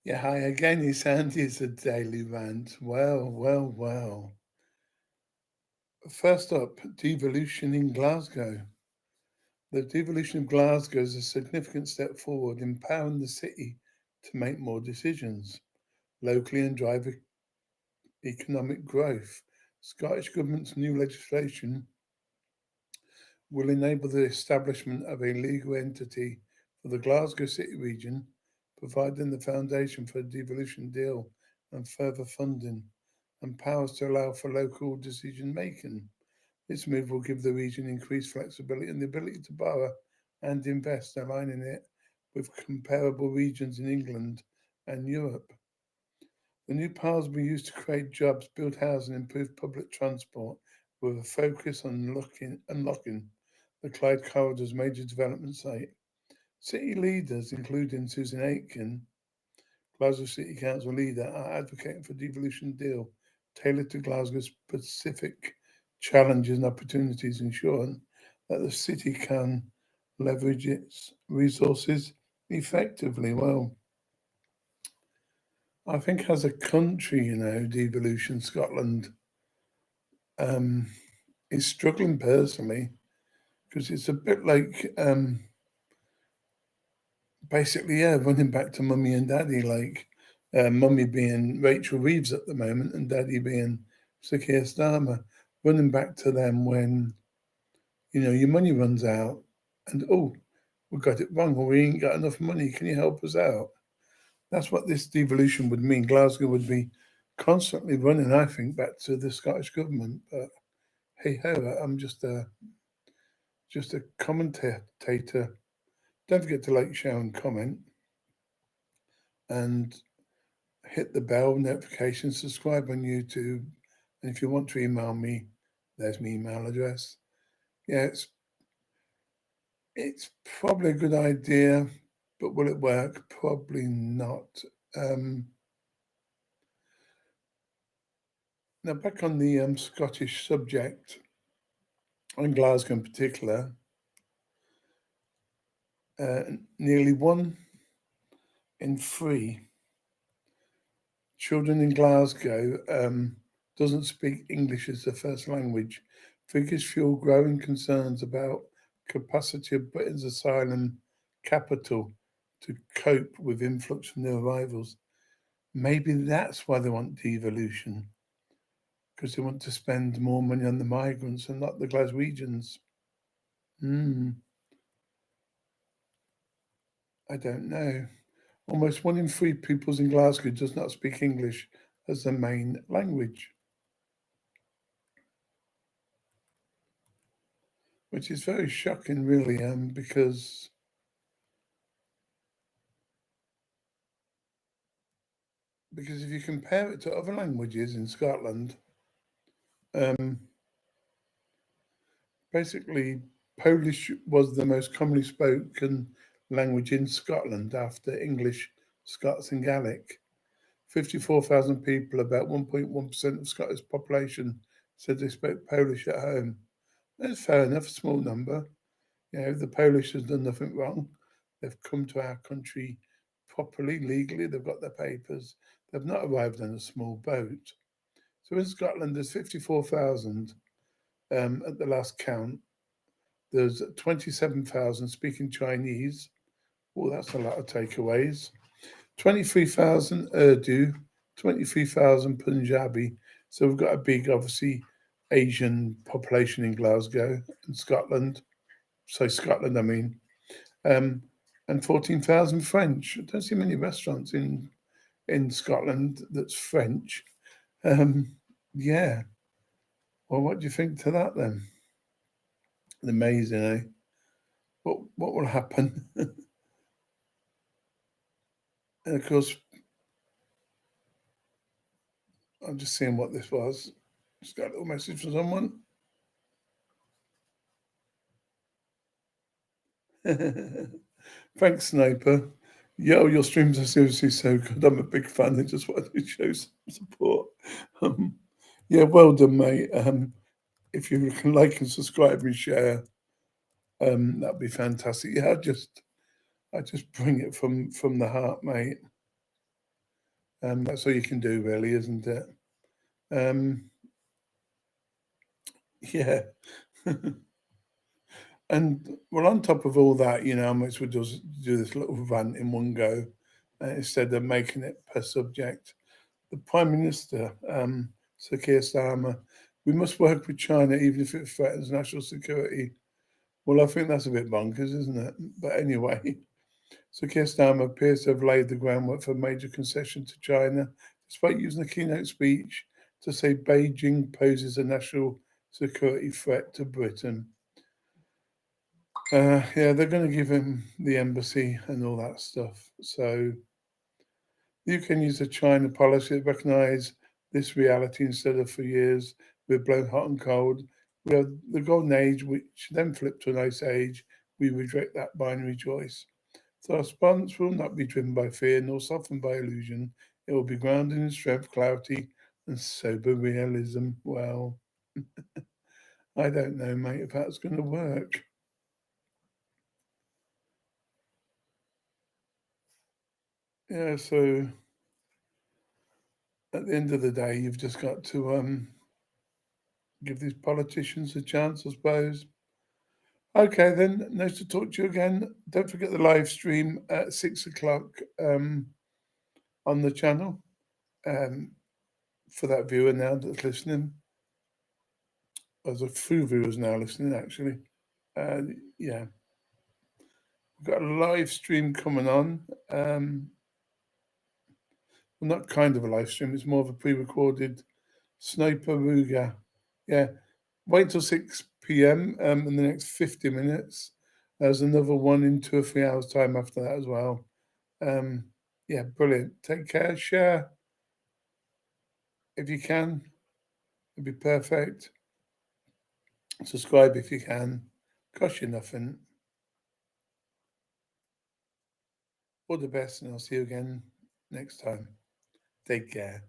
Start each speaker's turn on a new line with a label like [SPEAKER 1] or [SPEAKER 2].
[SPEAKER 1] Yeah, hi again. It's Andy. It's a daily rant. Well. First up, devolution in Glasgow. The devolution of Glasgow is a significant step forward, empowering the city to make more decisions locally and drive economic growth. Scottish Government's new legislation will enable the establishment of a legal entity for the Glasgow City Region, providing the foundation for a devolution deal and further funding and powers to allow for local decision making. This move will give the region increased flexibility and the ability to borrow and invest, aligning it with comparable regions in England and Europe. The new powers will be used to create jobs, build housing, improve public transport, with a focus on unlocking the Clyde Corridor's major development site. City leaders, including Susan Aitken, Glasgow City Council leader, are advocating for a devolution deal tailored to Glasgow's specific challenges and opportunities, ensuring that the city can leverage its resources effectively. Well, I think as a country, devolution Scotland um, is struggling personally because it's a bit like basically, yeah, running back to mummy and daddy, like mummy being Rachel Reeves at the moment and daddy being Sakir Starmer, running back to them when, your money runs out and, oh, we got it wrong or we ain't got enough money. Can you help us out? That's what this devolution would mean. Glasgow would be constantly running, I think, back to the Scottish Government. But hey ho, I'm just a commentator. Don't forget to like, share, and comment, and hit the bell notification, subscribe on YouTube, and if you want to email me, there's my email address. Yeah, it's probably a good idea, but will it work? Probably not. Um, Now, back on the Scottish subject, on Glasgow in particular, uh, nearly 1 in 3 children in Glasgow doesn't speak English as their first language. Figures fuel growing concerns about capacity of Britain's asylum capital to cope with influx from new arrivals. Maybe that's why they want devolution, because they want to spend more money on the migrants and not the Glaswegians. Hmm, I don't know. Almost 1 in 3 pupils in Glasgow does not speak English as their main language, which is very shocking, really, because if you compare it to other languages in Scotland, um, basically Polish was the most commonly spoken language in Scotland after English, Scots, and Gaelic. 54,000 people, about 1.1% of Scottish population, said they spoke Polish at home. That's fair enough, a small number. The Polish has done nothing wrong. They've come to our country properly, legally. They've got their papers. They've not arrived on a small boat. So in Scotland, there's 54,000 at the last count. There's 27,000 speaking Chinese. Oh, that's a lot of takeaways. 23,000 Urdu, 23,000 Punjabi. So we've got a big, obviously, Asian population in Glasgow and Scotland. So Scotland, I mean. Um, and 14,000 French. I don't see many restaurants in Scotland that's French. Um, yeah. Well, what do you think to that then? Amazing, eh? What will happen? And of course, I'm just seeing what this was. Just got a little message from someone. Thanks, Sniper. Yo, your streams are seriously so good. I'm a big fan. I just wanted to show some support. Um, yeah, well done, mate. If you can like and subscribe and share, that'd be fantastic. Yeah, I just bring it from the heart, mate. That's all you can do, really, isn't it? Um, yeah. And well, on top of all that, I might as well just do this little rant in one go instead of making it per subject. The Prime Minister, Sir Keir Starmer, we must work with China even if it threatens national security. Well, I think that's a bit bonkers, isn't it? But anyway, Sir Keir Starmer appears to have laid the groundwork for a major concession to China, despite using a keynote speech to say Beijing poses a national security threat to Britain. Yeah, they're going to give him the embassy and all that stuff. So the UK used a China policy that recognised this reality instead of for years we've blown hot and cold. We have the golden age, which then flipped to an ice age. We reject that binary choice. So our response will not be driven by fear nor softened by illusion. It will be grounded in strength, clarity, and sober realism. Well, I don't know, mate, if that's going to work. Yeah, so at the end of the day, you've just got to give these politicians a chance, I suppose. Okay, then. Nice to talk to you again. Don't forget the live stream at 6 o'clock on the channel um, for that viewer now that's listening. There's a few viewers now listening, actually. Uh, yeah, we've got a live stream coming on. Well, not kind of a live stream, it's more of a pre recorded Sniper Ruga. Yeah, wait till 6 p.m. In the next 50 minutes. There's another one in 2 or 3 hours' time after that as well. Um, yeah, brilliant. Take care. Share if you can. It'd be perfect. Subscribe if you can. Cost you nothing. All the best, and I'll see you again next time. Take care.